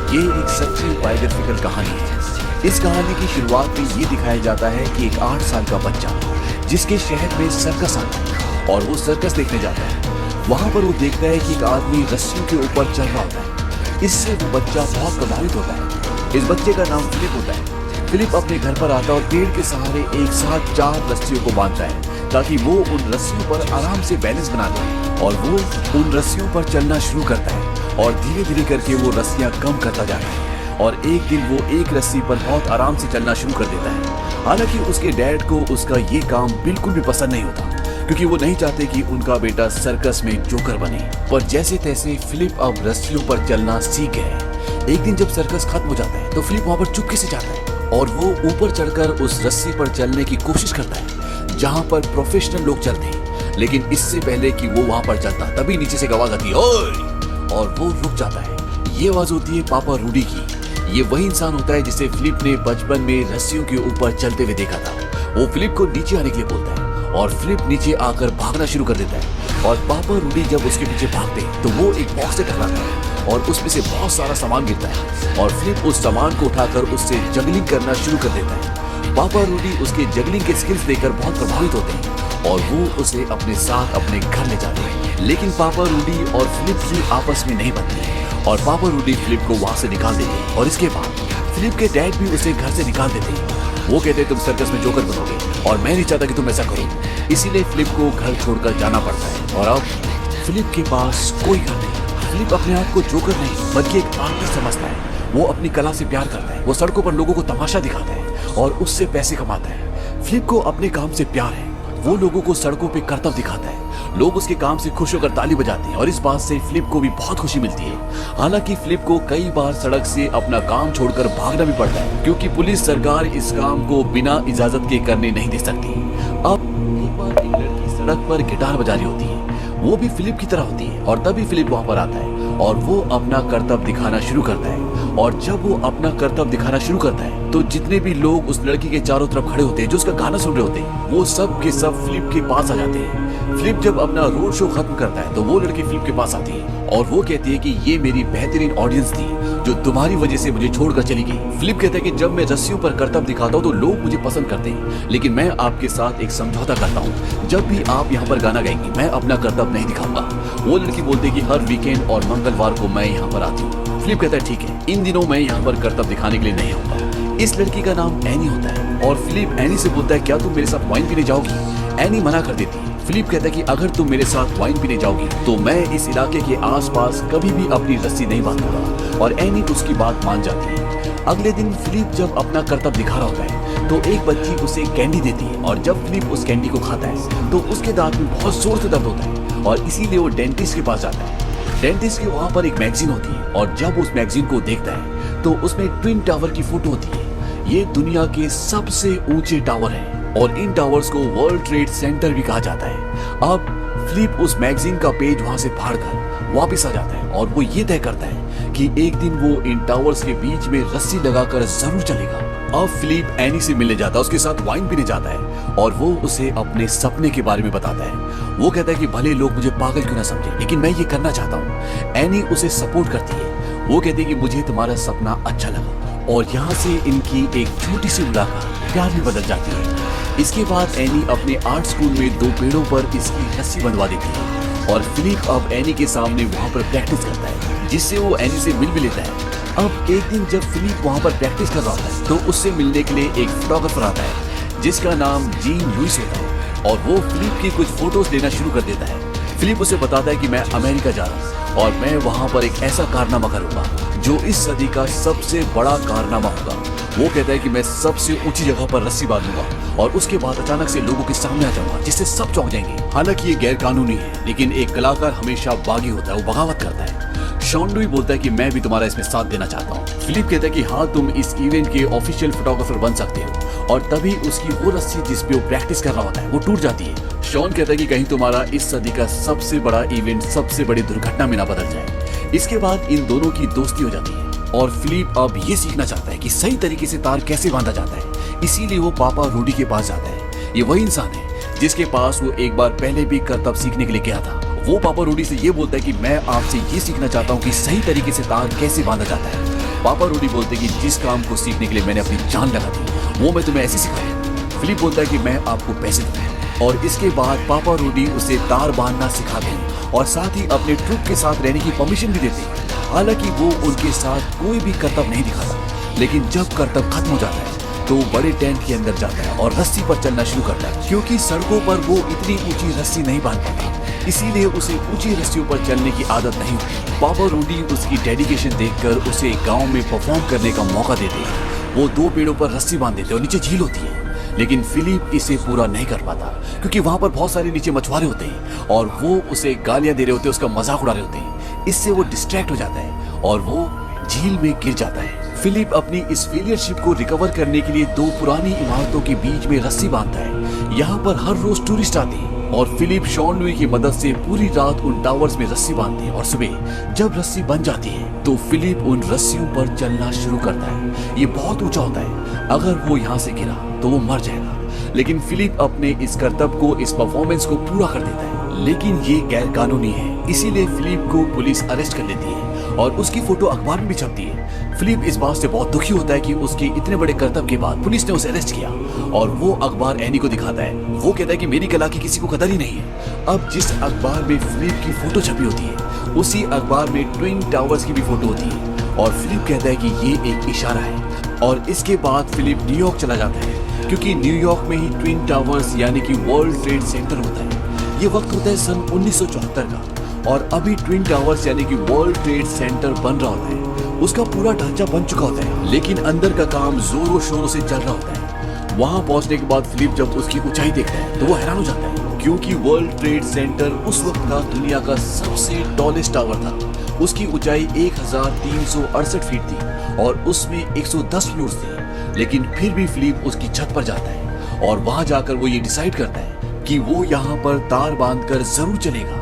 ये एक सच्ची बायोग्राफिकल कहानी है। इस कहानी की शुरुआत में ये दिखाया जाता है कि एक 8 साल का बच्चा जिसके शहर में सर्कस आता है और वो सर्कस देखने जाता है। वहाँ पर वो देखता है कि एक आदमी रस्सियों के ऊपर चल रहा होता है। इससे वो बच्चा बहुत प्रभावित होता है। इस बच्चे का नाम फिलिप होता है। फिलिप अपने घर पर आता है और पेड़ के सहारे एक साथ 4 रस्सियों को बांधता है ताकि वो उन रस्सियों पर आराम से बैलेंस बना ले और वो उन रस्सियों पर चलना शुरू करता है और धीरे धीरे करके वो रस्सियां कम करता जाता है और एक दिन वो एक रस्सी पर बहुत आराम से चलना शुरू कर देता है। हालांकि उसके डैड को उसका ये काम बिल्कुल भी पसंद नहीं होता क्योंकि वो नहीं चाहते कि उनका बेटा सर्कस में जोकर बने। पर जैसे तैसे फिलिप अब रस्सियों पर चलना सीख गए। एक दिन जब सर्कस खत्म हो जाता है तो फिलिप वहाँ पर चुपके से जाता है और वो ऊपर चढ़कर उस रस्सी पर चलने की कोशिश करता है जहाँ पर प्रोफेशनल लोग चलते हैं। लेकिन इससे पहले कि वो वहाँ पर चलता तभी नीचे से आवाज आती है ओए, और वो रुक जाता है। ये आवाज होती है पापा रूडी की। ये वही इंसान होता है जिसे फिलिप ने बचपन में रस्सियों के ऊपर चलते हुए देखा था। वो फिलिप को नीचे आने के लिए बोलता है और फिलिप नीचे आकर भागना शुरू कर देता है और पापा रूडी जब उसके पीछे भागते तो वो एक बॉक्स से टकराता है और उसमें से बहुत सारा सामान गिरता है और फिलिप उस सामान को उठाकर उससे जगलिंग करना शुरू कर देता है। पापा रूडी उसके जगलिंग के स्किल्स देखकर बहुत प्रभावित होते हैं और वो उसे अपने साथ अपने घर ले जाते हैं। लेकिन पापा रूडी और फिलिप की आपस में नहीं बनती और पापा रूडी फिलिप को वहाँ से निकाल देते हैं और इसके बाद फिलिप के डैड भी उसे घर से निकाल देते हैं। वो कहते हैं तुम सर्कस में जोकर बनोगे और मैं नहीं चाहता कि तुम ऐसा करो। इसीलिए फिलिप को घर छोड़कर जाना पड़ता है और अब फिलिप के पास कोई घर नहीं। फिलिप अपने आप को जोकर नहीं बल्कि एक आर्टिस्ट समझता है। वो अपनी कला से प्यार करता है। वो सड़कों पर लोगों को तमाशा दिखाता है और उससे पैसे कमाता है। फिलिप को अपने काम से प्यार है। वो लोगों को सड़कों पे करतब दिखाता है। लोग उसके काम से खुश होकर ताली बजाते हैं और इस बात से फिलिप को भी बहुत खुशी मिलती है। हालांकि फिलिप को कई बार सड़क से अपना काम छोड़कर भागना भी पड़ता है क्योंकि पुलिस सरकार इस काम को बिना इजाजत के करने नहीं दे सकती। अब एक बार एक लड़की सड़क पर गिटार बजा रही होती है। वो भी फिलिप की तरह होती है और तभी फिलिप वहाँ पर आता है और वो अपना करतब दिखाना शुरू करता है। और जब वो अपना करतब दिखाना शुरू करता है तो जितने भी लोग उस लड़की के चारों तरफ खड़े होते हैं जो उसका गाना सुन रहे होते हैं वो सब के सब फिलिप के पास आ जाते हैं। फिलिप जब अपना रोड शो खत्म करता है तो वो लड़की फिलिप के पास आती है और वो कहती है कि ये मेरी बेहतरीन ऑडियंस थी जो तुम्हारी वजह से मुझे छोड़कर चली गई। फिलिप कहता है कि जब मैं रस्सियों पर करतब दिखाता हूँ तो लोग मुझे पसंद करते हैं लेकिन मैं आपके साथ एक समझौता करता हूँ। जब भी आप यहाँ पर गाना गाएंगे मैं अपना करतब नहीं दिखाऊंगा। वो लड़की बोलती है कि हर वीकेंड और मंगलवार को मैं यहाँ पर आती हूँ। फिलिप कहता है ठीक है, इन दिनों मैं यहाँ पर करतब दिखाने के लिए नहीं आऊंगा। इस लड़की का नाम एनी होता है और फिलिप एनी से बोलता है क्या तुम मेरे साथ वाइन पीने जाओगी। एनी मना कर देती है। फिलिप कहता है कि अगर तुम मेरे साथ वाइन पीने जाओगी तो मैं इस इलाके के आसपास कभी भी अपनी रस्सी नहीं बांधूंगा और एनी उसकी बात मान जाती है। अगले दिन फिलिप जब अपना करतब दिखा रहा होता है तो एक बच्ची उसे कैंडी देती है और जब फिलिप उस कैंडी को खाता है तो उसके दांत में बहुत जोर से दर्द होता है और इसीलिए वो डेंटिस्ट के पास जाता है। डेंटिस्ट के वहाँ पर एक मैगजीन होती है और जब उस मैगजीन को देखता है तो उसमें ट्विन टावर की फोटो होती है। ये दुनिया के सबसे ऊंचे टावर हैं और इन टावर्स को वर्ल्ड ट्रेड सेंटर भी कहा जाता है। अब फिलिप उस मैगजीन का पेज वहाँ से फाड़कर वापस आ जाता है और वो ये तय करता है कि एक दिन वो इन टावर्स के बीच में रस्सी लगाकर जरूर चलेगा। अब फिलिप एनी से मिलने जाता है, उसके साथ वाइन पीने जाता है और वो उसे अपने सपने के बारे में बताता है। वो कहता है कि भले लोग मुझे पागल क्यों ना समझे लेकिन मैं ये करना चाहता हूँ। एनी उसे सपोर्ट करती है। वो कहती है कि मुझे तुम्हारा सपना अच्छा लगा और यहाँ से इनकी एक छोटी सी मुलाकात प्यार में बदल जाती है। इसके बाद एनी अपने आर्ट स्कूल में 2 पेड़ों पर इसकी रस्सी बंधवा देती है और फिलिप अब एनी के सामने वहाँ पर प्रैक्टिस करता है जिससे वो एनी से मिल भी लेता है। अब एक दिन जब फिलिप वहाँ पर प्रैक्टिस कर रहा होता है तो उससे मिलने के लिए एक फोटोग्राफर आता है जिसका नाम जीन लुइस होता है और वो फिलिप की कुछ फोटोज लेना शुरू कर देता है। फिलिप उसे बताता है कि मैं अमेरिका जा रहा हूँ और मैं वहाँ पर एक ऐसा कारनामा करूँगा जो इस सदी का सबसे बड़ा कारनामा होगा। वो कहता है कि मैं सबसे ऊंची जगह पर रस्सी बांधूंगा और उसके बाद अचानक से लोगों के सामने आ जाऊंगा जिससे सब चौंक जाएंगे। हालांकि ये गैर कानूनी है लेकिन एक कलाकार हमेशा बागी होता है, वो बगावत करता है। शॉन लुई बोलता है कि मैं भी तुम्हारा इसमें साथ देना चाहता हूँ। फिलिप कहता है कि हाँ तुम इस इवेंट के ऑफिशियल फोटोग्राफर बन सकते हो और तभी उसकी वो रस्सी जिस पे वो प्रैक्टिस कर रहा होता है वो टूट जाती है। शॉन कहता है कि कहीं तुम्हारा इस सदी का सबसे बड़ा इवेंट सबसे बड़ी दुर्घटना में ना बदल जाए। इसके बाद इन दोनों की दोस्ती हो जाती है और फिलिप अब ये सीखना चाहता है कि सही तरीके से तार कैसे बांधा जाता है। इसीलिए वो पापा रूडी के पास जाता है। ये वही इंसान है जिसके पास वो एक बार पहले भी करतब सीखने के लिए गया था। वो पापा रूडी से ये बोलता है कि मैं आपसे ये सीखना चाहता हूँ कि सही तरीके से तार कैसे बांधा जाता है। पापा रूडी बोलते कि जिस काम को सीखने के लिए मैंने अपनी जान लगा दी वो मैं तुम्हें ऐसे सिखाया। फिलिप बोलता है कि मैं आपको पैसे दूंगा। और इसके बाद पापा रूडी उसे तार बांधना सिखाते हैं और साथ ही अपने ट्रुप के साथ रहने की परमिशन भी देते हैं। हालांकि वो उनके साथ कोई भी करतब नहीं दिखाता, लेकिन जब करतब खत्म हो जाता है तो बड़े टेंट के अंदर जाता है और रस्सी पर चलना शुरू करता है। क्योंकि सड़कों पर वो इतनी ऊंची रस्सी नहीं बांध पाता, इसीलिए उसे ऊंची रस्सियों पर चलने की आदत नहीं होती। पापा रूडी उसकी डेडिकेशन देखकर उसे गांव में परफॉर्म करने का मौका देते हैं। वो 2 पेड़ों पर रस्सी बांध देते और नीचे झील होती है, लेकिन फिलिप इसे पूरा नहीं कर पाता क्योंकि वहां पर बहुत सारे नीचे मछुआरे होते हैं और वो उसे गालियां दे रहे होते हैं, उसका मजाक उड़ा रहे होते हैं। इससे वो डिस्ट्रैक्ट हो जाता है और वो झील में गिर जाता है। फिलिप अपनी इस फेलियरशिप को रिकवर करने के लिए 2 पुरानी इमारतों के बीच में रस्सी बांधता है। यहाँ पर हर रोज टूरिस्ट आते हैं और फिलिप शॉन लुई की मदद से पूरी रात उन टावर्स में रस्सी बांधते हैं और सुबह जब रस्सी बन जाती है तो फिलिप उन रस्सियों पर चलना शुरू करता है। ये बहुत ऊंचा होता है, अगर वो यहाँ से गिरा तो वो मर जाएगा, लेकिन फिलिप अपने इस करतब को, इस परफॉर्मेंस को पूरा कर देता है। लेकिन ये गैर कानूनी है, इसीलिए फिलिप को पुलिस अरेस्ट कर लेती है और उसकी फोटो अखबार में भी छपती है। फिलिप इस बात से बहुत दुखी होता है कि उसके इतने बड़े करतब के बाद पुलिस ने उसे अरेस्ट किया और वो अखबार एनी को दिखाता है। वो कहता है कि मेरी कला की किसी को कदर ही नहीं है। अब जिस अखबार में फिलिप की फोटो छपी होती है उसी अखबार में ट्विन टावर्स की भी फोटो होती है और फिलिप कहता है कि ये एक इशारा है। और इसके बाद फिलिप न्यूयॉर्क चला जाता है क्योंकि न्यूयॉर्क में ही ट्विन टावर्स यानी कि वर्ल्ड ट्रेड सेंटर होता है। ये वक्त होता है सन 1974 का और अभी ट्विन टावर्स यानी कि वर्ल्ड ट्रेड सेंटर बन रहा होता है। उसका पूरा ढांचा बन चुका होता है, लेकिन अंदर का काम जोरों शोरों से चल रहा होता है। वहां पहुंचने के बाद फिलिप जब उसकी ऊंचाई देखता है तो वो हैरान हो जाता है क्योंकि वर्ल्ड ट्रेड सेंटर उस वक्त का दुनिया का सबसे टॉलेस्ट टावर था। उसकी ऊंचाई 1368 फीट थी और उसमें 110 फ्लोर्स थे। लेकिन फिर भी फिलिप उसकी छत पर जाता है और वहां जाकर वो ये डिसाइड करता है कि वो यहाँ पर तार बांधकर जरूर चलेगा।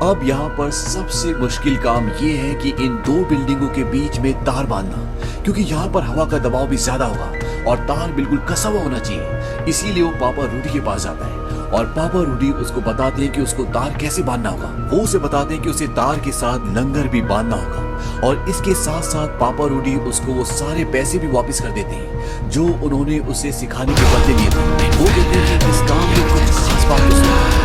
अब यहाँ पर सबसे मुश्किल काम ये है कि इन 2 बिल्डिंगों के बीच में तार बांधना, क्योंकि यहाँ पर हवा का दबाव भी ज्यादा होगा और तार बिल्कुल कसा हुआ होना चाहिए। इसीलिए वो पापा रूडी के पास जाता है और पापा रूडी उसको बताते हैं कि उसको तार कैसे बांधना होगा। वो उसे बताते हैं कि उसे तार के साथ लंगर भी बांधना होगा और इसके साथ साथ पापा रूडी उसको वो सारे पैसे भी वापस कर देते हैं जो उन्होंने उसे सिखाने के बदले लिए थे। वो कहते हैं कि इस काम में कुछ खास बात तो सुनो।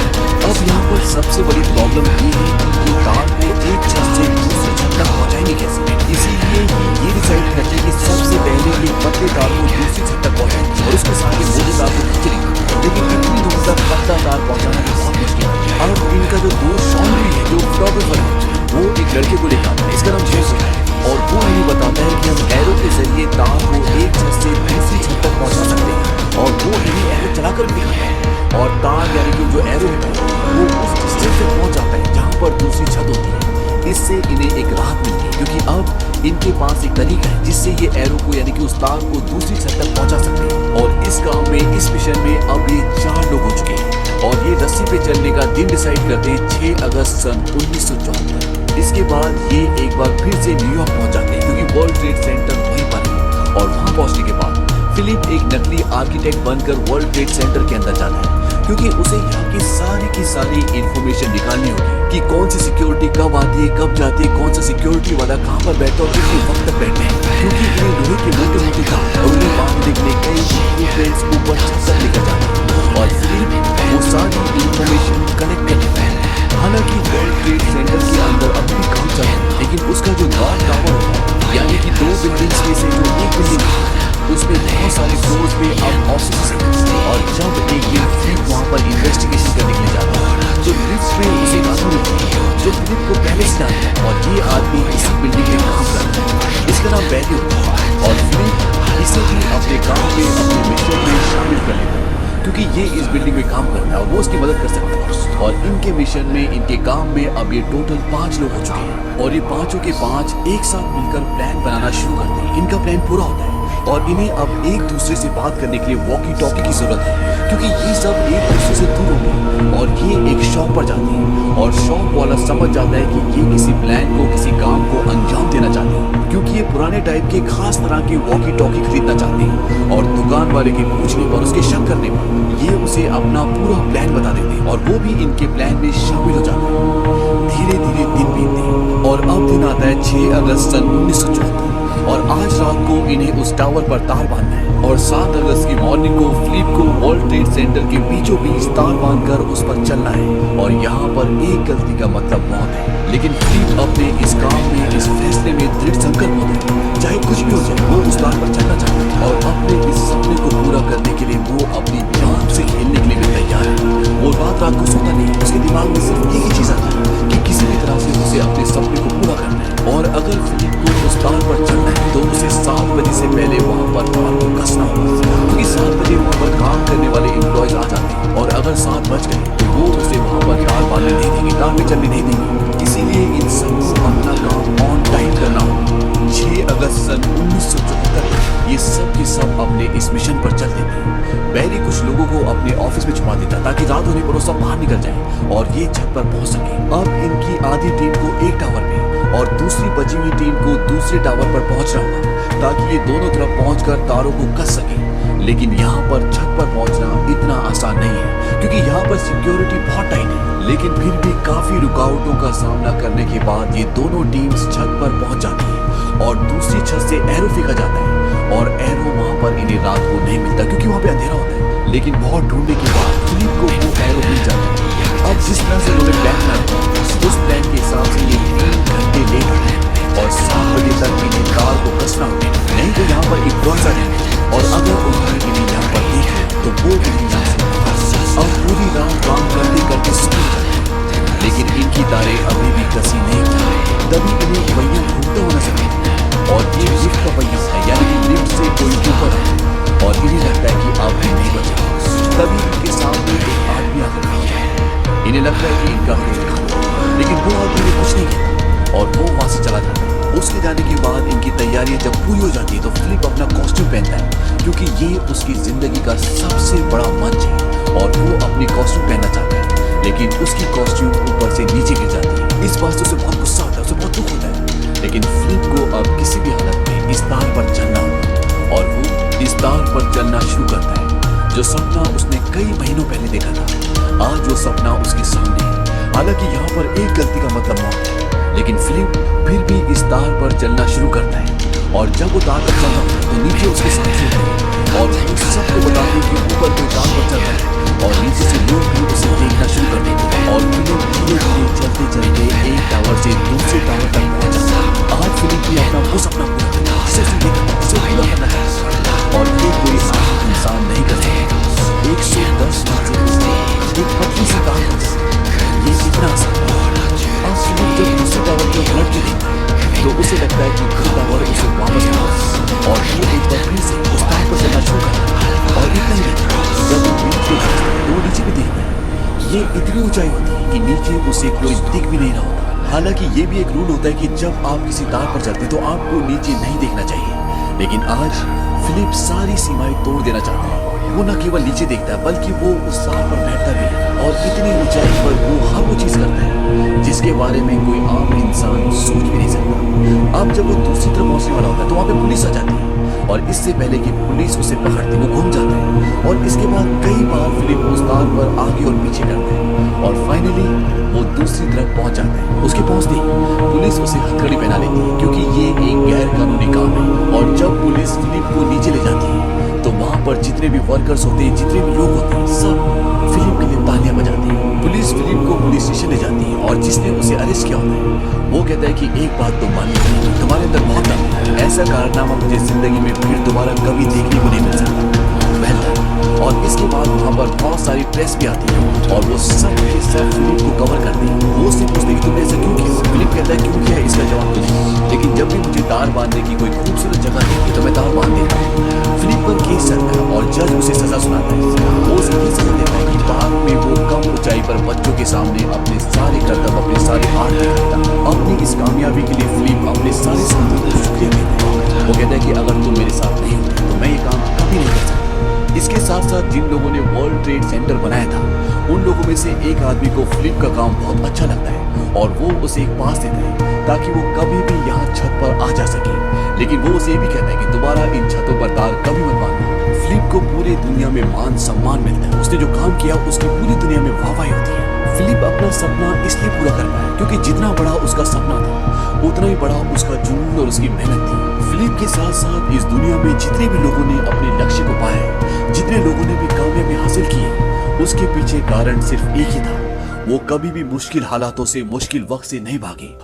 अब यहाँ पर सबसे बड़ी प्रॉब्लम ये है कि तार को एक छत से दूसरी छत तक पहुँचाएंगे कैसे। इसीलिए ये डिसाइड करते हैं कि सबसे पहले एक पतले तार को दूसरी छत तक पहुँचाएंगे और उसके साथ ही मोटे तार को खींचेंगे। लेकिन इतनी दूर तक पतला तार पहुँचाना भी बहुत मुश्किल है। अब इनका जो दोस्त शॉन लुई है, जो फोटोग्राफर है, वो एक लड़के को लेकर आता है, इसका नाम जेम्स है और वो इन्हें बताता है कि हम एरो के जरिए तार को एक छत से दूसरी छत तक पहुँचा सकते हैं और वो इन्हें एरो चलाकर भी दिखाता है और तार यानी कि जो एरो होता है वो उस डिस्टेंस तक पहुंच जाता है जहां पर दूसरी छत होती है। इससे इन्हें एक राहत मिलती है क्योंकि अब इनके पास एक तरीका है जिससे ये एरो को यानी कि उस तार को दूसरी छत तक पहुंचा सकते हैं। और इस काम में, इस मिशन में अब ये 4 लोग हो चुके हैं और ये रस्सी पे चलने का दिन डिसाइड करते हैं 6 अगस्त सन 1974। इसके बाद ये एक बार फिर से न्यूयॉर्क पहुंच जाते हैं क्योंकि वर्ल्ड ट्रेड सेंटर वहीं पर है। और वहां पहुंचने के बाद फिलिप एक नकली आर्किटेक्ट बनकर वर्ल्ड ट्रेड सेंटर के अंदर जाता है क्योंकि उसे यहाँ की सारी इंफॉर्मेशन निकालनी होगी कि कौन सी सिक्योरिटी कब आती है, कब जाती है, कौन सा सिक्योरिटी वाला कहाँ पर बैठा और कितने वक्त तक बैठे हैं, क्योंकि इन्हें लोहे के मोटे मोटे काम और उन्हें बांधने के लिए कई इक्विपमेंट्स ऊपर छत तक लेकर जाते हैं और फिलिप वो सारी इंफॉर्मेशन कलेक्ट कर लेता है। हालांकि वर्ल्ड ट्रेड सेंटर के अंदर अब भी काम चल रहा है, लेकिन उसका जो नॉर्थ टावर है यानी कि 2 बिल्डिंग्स में से जो एक बिल्डिंग है उसमें बहुत सारे फ्लोर्स में अब ऑफिस है। और जब एक दिन फिलिप वहाँ पर इन्वेस्टिगेशन करने के लिए जाता है तो लिफ्ट में उसे एक आदमी मिलता है जो फिलिप को पहले से जानता है और ये आदमी इसी बिल्डिंग में काम करता है। इसका नाम बैरी होता है और फिलिप इसे भी अपने काम में, अपने मिशन में शामिल कर लेता है क्योंकि ये इस बिल्डिंग में काम करता है और वो उसकी मदद कर सकता है। और इनके मिशन में, इनके काम में अब ये टोटल 5 लोग हो चुके हैं और ये पांचों के 5 एक साथ मिलकर प्लान बनाना शुरू करते हैं। इनका प्लान पूरा होता है और इन्हें अब एक दूसरे से बात करने के लिए वॉकी टॉकी की जरूरत है क्योंकि ये सब एक दूसरे से दूर होंगे। और ये एक शॉप पर जाते हैं और शॉप वाला समझ जाता है कि ये किसी प्लान को, किसी काम को अंजाम देना चाहते हैं क्योंकि ये पुराने टाइप के खास तरह के वॉकी टॉकी खरीदना चाहते हैं। और दुकान वाले के पूछने पर, उसके शक करने पर ये उसे अपना पूरा प्लान बता देते हैं और वो भी इनके प्लान में शामिल हो जाते हैं। धीरे धीरे दिन बीतते हैं और अब दिन आता है 6 अगस्त सन 1974 और आज उस टावर पर तार बांधना है और 7 अगस्त की मॉर्निंग को फिलिप को वर्ल्ड ट्रेड सेंटर के बीचों बीच तार बांधकर उस पर चलना है। और यहाँ पर एक गलती का मतलब मौत है, लेकिन फिलिप अपने इस काम में, इस फैसले में दृढ़ संकल्प होता है। चाहे कुछ भी हो जाए, वो उस तार पर चलना चाहता है और अपने इस सपने को पूरा करने के लिए वो अपनी जान से खेलने के लिए भी तैयार है। वो रात रात को सोता नहीं, उसके दिमाग में सिर्फ एक ही चीज आता है कि किसी भी तरह से उसे अपने सपने को पूरा करना है। और अगर फिलिप को उस तार पर चलना है तो उसे 7 बजे से पहले वहाँ पर तार को कसना होगा, क्योंकि 7 बजे वहाँ पर काम करने वाले एम्प्लॉयज आ जाते हैं और अगर 7 बज गए तो वो उसे वहाँ पर तार बांधने नहीं देंगे, तार में चलने नहीं देंगे। इसीलिए इन सबको अपना काम ऑन टाइम करना होगा। 6 अगस्त सन 1974 ये सब के सब अपने इस मिशन पर चल देते। बैरी कुछ लोगों को अपने ऑफिस में छुपा देता ताकि रात होने पर वो सब बाहर निकल जाए और ये छत पर पहुंच सके। अब इनकी आधी टीम को एक टावर पे और दूसरी बची हुई टीम को दूसरे टावर पर पहुंचना होगा ताकि ये दोनों तरफ पहुंचकर तारों को कस सके। लेकिन यहाँ पर छत पर पहुंचना इतना आसान नहीं है, क्योंकि यहाँ पर सिक्योरिटी बहुत टाइट है। लेकिन फिर भी काफी रुकावटों का सामना करने के बाद ये दोनों टीम्स छत पर पहुंच जाती है और दूसरी छत से एरो फेंका जाता है और एरो वहाँ पर इन्हें रात को नहीं मिलता क्योंकि वहाँ पे अंधेरा होता है। लेकिन बहुत ढूंढने के बाद फिलिप को वो एरो मिल जाता है। अब जिस तरह से उन्होंने प्लान बनाया उस प्लान के हिसाब से ये 3 घंटे लेट है और 7 बजे तक इन्हें तार को कसना होगा, नहीं तो यहाँ पर एक ड्रॉइंग आ जाएंगे और अगर उन्होंने इन्हें यहाँ पर देखा तो वो इन्हें यहाँ से अब पूरी रात काम करते करते सूख जाते, लेकिन इनकी तारें अभी भी कसी नहीं हुई। तभी इन्हें पहिया घूमता हुआ नजर आता और ये लिफ्ट का पहिया है, यानी कि लिफ्ट से कोई ऊपर है और इन्हें लगता है कि अब भी नहीं बचा। तभी इनके सामने एक आदमी आकर खड़ा होता है। इन्हें लगता है कि इनका पेट खाली, लेकिन वो आदमी ने कुछ नहीं किया और वो वहां से चला जाता है। उसके जाने के बाद इनकी तैयारियां जब पूरी हो जाती है तो फिलिप अपना कॉस्ट्यूम पहनता है, क्योंकि ये उसकी जिंदगी का सबसे बड़ा मंच है और वो अपनी कॉस्ट्यूम पहनना चाहता है, लेकिन उसकी कॉस्ट्यूम ऊपर से नीचे गिर जाती है। इस बात से उसे बहुत गुस्सा आता है, उसे बहुत दुख होता है, लेकिन फिलिप को अब किसी भी हालत में इस तार पर चलना होगा और वो इस तार पर चलना शुरू करता है। जो सपना उसने कई महीनों पहले देखा था, आज वो सपना उसके सामने है। हालांकि यहाँ पर एक गलती का मतलब मौत है, लेकिन फिलिप फिर भी इस तार पर चलना शुरू करता है और जब वो तार पर चल रहा है तो नीचे उसके साथी होते हैं और वो सबको बताते हैं कि ऊपर कोई तार पर चल रहा है और नीचे से लोग भी उसे देखना शुरू कर देते हैं और फिलिप धीरे धीरे चलते चलते एक टावर से दूसरे टावर तक पहुंच जाता है। आज फिलिप ने अपना वो सपना पूरा करना, जिसे उसने देखा था, उसे पूरा करना चाहता है और ये कोई आम इंसान नहीं कर सकता। 110 मीटर से एक पतली सी तार पर ये कितना आसान है। अब फिलिप जब दूसरे टावर को पलट के देखता है तो उसे लगता है कि वो टावर उसे वापस लाया और वो एक बार फिर से उस तार पर चलना शुरू करता है और इतना ही नहीं, जब वो नीचे तो वो नीचे भी देखता है। ये इतनी ऊंचाई होती है कि नीचे उसे कोई दिख भी नहीं रहा होता। हालांकि ये भी एक रूल होता है कि जब आप किसी तार पर चलते हैं तो आपको नीचे नहीं देखना चाहिए, लेकिन आज फिलिप सारी सीमाएं तोड़ देना चाहता है। वो न केवल नीचे देखता है बल्कि वो उस तार पर बैठता भी है और इतनी ऊंचाई पर वो हर वो चीज करता है जिसके बारे में कोई आम इंसान सोच भी नहीं सकता। अब जब वो दूसरी तरफ पहुंचने वाला होता है तो वहां पे पुलिस आ जाती है और इससे पहले कि पुलिस उसे पकड़ती वो घूम जाता है और इसके बाद कई बार फिलिप उस तार पर आगे और पीछे करता है और फाइनली वो दूसरी तरफ पहुंच जाता है। उसके पहुंचते ही पुलिस उसे हथकड़ी पहना लेती है क्योंकि ये एक गैर कानूनी काम है और जब पुलिस फिलिप को नीचे ले जाती है तो वहां पर जितने भी वर्कर्स होते हैं, जितने भी लोग होते हैं, सब फिलिप के लिए तालियां बजाते हैं। पुलिस फिलिप को पुलिस स्टेशन ले जाती है और जिसने उसे अरेस्ट किया होता है वो कहता है कि एक बात तो माननी चाहिए, तुम्हारे अंदर बहुत दम है, ऐसा कारनामा मुझे जिंदगी में फिर दोबारा कभी देखने को नहीं मिल सकता। बेहतर और इसके बाद वहाँ पर बहुत सारी प्रेस भी आती है और वो सब के सब फिलिप को कवर करते हैं। वो उससे पूछते हैं कि तुमने ऐसा क्यों किया। फिलिप कहता है क्यों किया इसका जवाब तो नहीं, लेकिन जब भी मुझे तार बांधने की कोई खूबसूरत जगह देखी तो मैं तार बांध देता हूँ। फिलिप पर केस चलता है और जज उसे सजा सुनाता है। वो उसे ये सजा देता है कि बाद में वो कम ऊंचाई पर बच्चों के सामने अपने सारे कर्तव्य, अपने सारे आर्ट दिखाता। अपनी इस कामयाबी के लिए फिलिप अपने सारे साथियों को शुक्रिया कहता है। वो कहता है कि अगर तुम मेरे साथ नहीं होते तो मैं ये काम कभी नहीं कर सकता। इसके साथ साथ जिन लोगों ने वर्ल्ड ट्रेड सेंटर बनाया था उन लोगों में से एक आदमी को फिलिप का काम बहुत अच्छा लगता है और वो उसे एक पास देता है ताकि वो कभी भी यहाँ छत पर आ जा सके। लेकिन वो उसे ये भी कहता है कि दोबारा इन छतों पर तार कभी मत बांधना। फिलिप को पूरी दुनिया में मान सम्मान मिलता है। उसने जो काम किया उसकी पूरी दुनिया में वाहवाही होती है। फिलिप अपना सपना इसलिए पूरा कर पाया क्योंकि जितना बड़ा उसका सपना था उतना ही बड़ा उसका जुनून और उसकी मेहनत थी। फिलिप के साथ साथ इस दुनिया में जितने भी लोगों ने अपने लक्ष्य को पाया, जितने लोगों ने भी कामयाबी हासिल की, उसके पीछे कारण सिर्फ एक ही था। वो कभी भी मुश्किल हालातों से, मुश्किल वक्त से नहीं भागे।